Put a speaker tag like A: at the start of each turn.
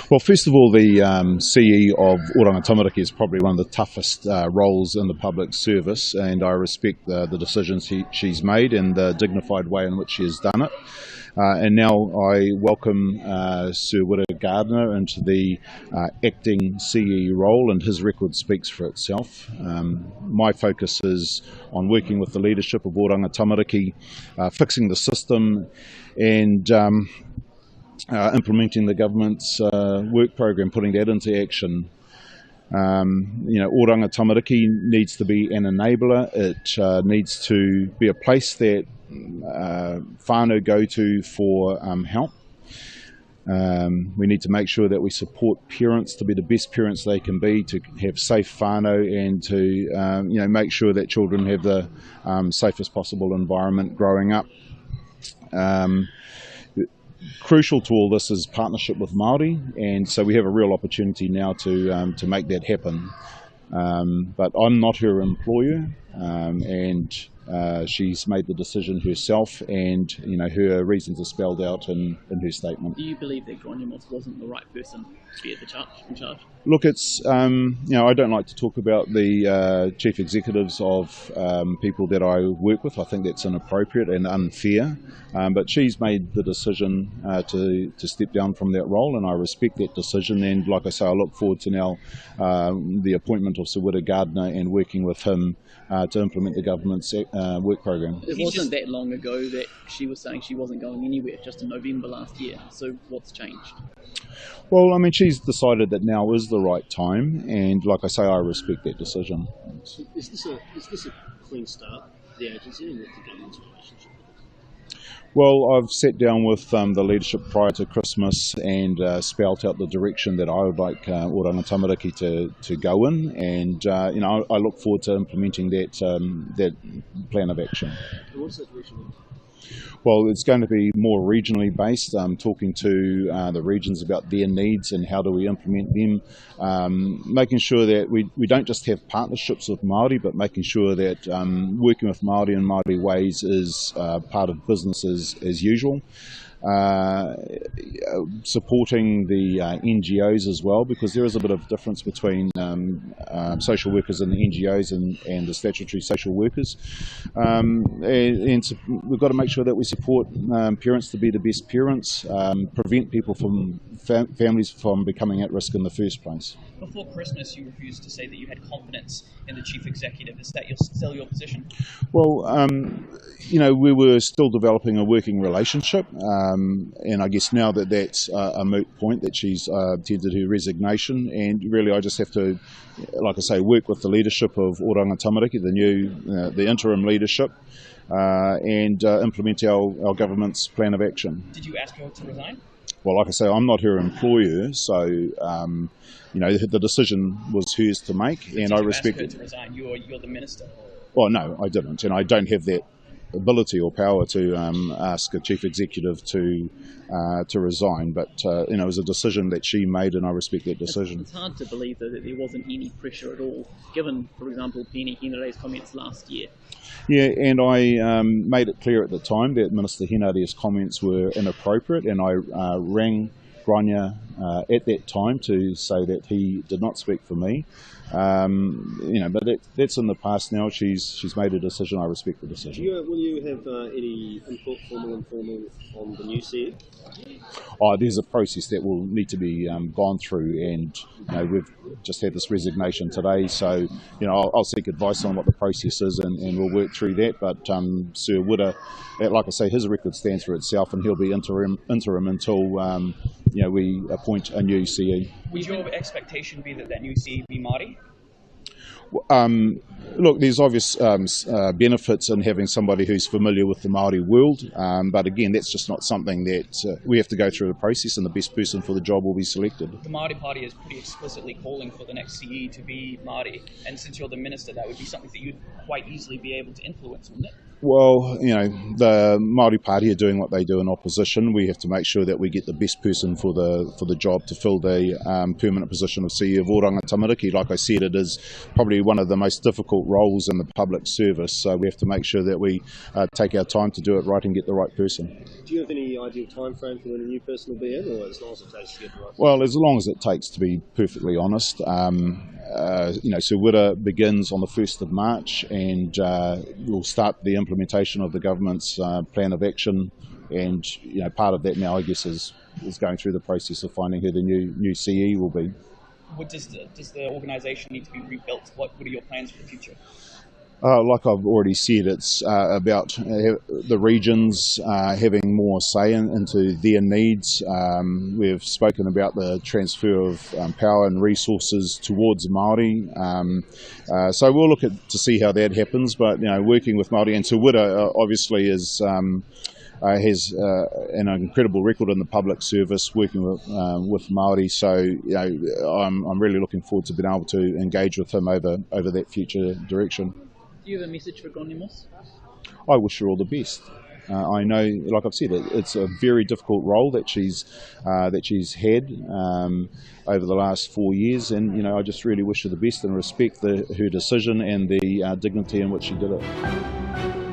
A: Well, first of all, the CE of Oranga Tamariki is probably one of the toughest roles in the public service, and I respect the decisions she's made and the dignified way in which she has done it. And now I welcome Sir Whitta Gardner into the acting CE role, and his record speaks for itself. My focus is on working with the leadership of Oranga Tamariki, fixing the system and implementing the government's work program, putting that into action. Oranga Tamariki needs to be an enabler. It needs to be a place that whānau go to for help. We need to make sure that we support parents to be the best parents they can be, to have safe whānau, and to make sure that children have the safest possible environment growing up. Crucial to all this is partnership with Māori, and so we have a real opportunity now to make that happen. But I'm not her employer, and she's made the decision herself, and her reasons are spelled out in her statement.
B: Do you believe that Grainne Moss wasn't the right person to be in charge?
A: Look, it's I don't like to talk about the chief executives of people that I work with. I think that's inappropriate and unfair. But she's made the decision to step down from that role, and I respect that decision. And like I say, I look forward to now the appointment of Sir Whitta Gardner and working with him to implement the government's work program.
B: It wasn't that long ago that she was saying she wasn't going anywhere, just in November last year. So what's changed?
A: Well, I mean, she's decided that now is the right time, and like I say, I respect that decision.
C: So is this a clean start for the agency and with the government's relationship?
A: Well, I've sat down with the leadership prior to Christmas and spelled out the direction that I would like Oranga Tamariki to go in, and I look forward to implementing that plan of action.
C: And what's that direction?
A: Well, it's going to be more regionally based, talking to the regions about their needs and how do we implement them, making sure that we don't just have partnerships with Māori, but making sure that working with Māori in Māori ways is part of business as usual. Supporting the NGOs as well, because there is a bit of difference between social workers and the NGOs and the statutory social workers, and we've got to make sure that we support parents to be the best parents, prevent people from families from becoming at risk in the first place.
B: Before Christmas, you refused to say that you had confidence in the chief executive. Is that still your position?
A: Well, we were still developing a working relationship, and I guess now that that's a moot point, that she's tendered her resignation, and really I just have to, like I say, work with the leadership of Oranga Tamariki, the interim leadership, and implement our government's plan of action.
B: Did you ask her to resign?
A: Well, like I say, I'm not her employer, so the decision was hers to make, and I respect it.
B: Did you ask her to resign? You're the minister.
A: Well, no, I didn't, and I don't have that ability or power to ask a chief executive to resign. But it was a decision that she made, and I respect that decision.
B: It's hard to believe that there wasn't any pressure at all, given, for example, Penny Henare's comments last year.
A: Yeah, and I made it clear at the time that Minister Henare's comments were inappropriate, and I rang Grainne at that time to say that he did not speak for me. But that's in the past now. She's made a decision. I respect the decision.
C: Will you have any input, formal and informal, on the new CEO?
A: There's a process that will need to be gone through, and we've just had this resignation today, so I'll seek advice on what the process is, and we'll work through that. But Sir Whitta, like I say, his record stands for itself, and he'll be interim until we appoint a new CE.
B: Would your expectation be that new CE be Māori?
A: Look, there's obvious benefits in having somebody who's familiar with the Māori world, but again, that's just not something that we have to go through the process, and the best person for the job will be selected.
B: The Māori Party is pretty explicitly calling for the next CE to be Māori, and since you're the minister, that would be something that you'd quite easily be able to influence, wouldn't it?
A: Well, the Māori Party are doing what they do in opposition. We have to make sure that we get the best person for the job to fill the permanent position of CEO of Oranga Tamariki. Like I said, it is probably one of the most difficult roles in the public service, so we have to make sure that we take our time to do it right and get the right person.
C: Do you have any ideal time frame for when a new person will be in, or as long as it takes to get the right person?
A: Well, as long as it takes, to be perfectly honest. Suwira begins on the 1st of March, and we'll start the implementation of the government's plan of action, and part of that now, I guess, is going through the process of finding who the new CE will be.
B: Does the organisation need to be rebuilt? What are your plans for the future?
A: Like I've already said, it's about the regions having more say into their needs. We've spoken about the transfer of power and resources towards Māori. So we'll look to see how that happens. But working with Māori, and Suwira obviously has an incredible record in the public service working with Māori. So I'm really looking forward to being able to engage with him over that future direction.
B: Do you have a message for Grainne Moss?
A: I wish her all the best. I know, like I've said, it's a very difficult role that she's had over the last 4 years, and I just really wish her the best and respect her decision and the dignity in which she did it.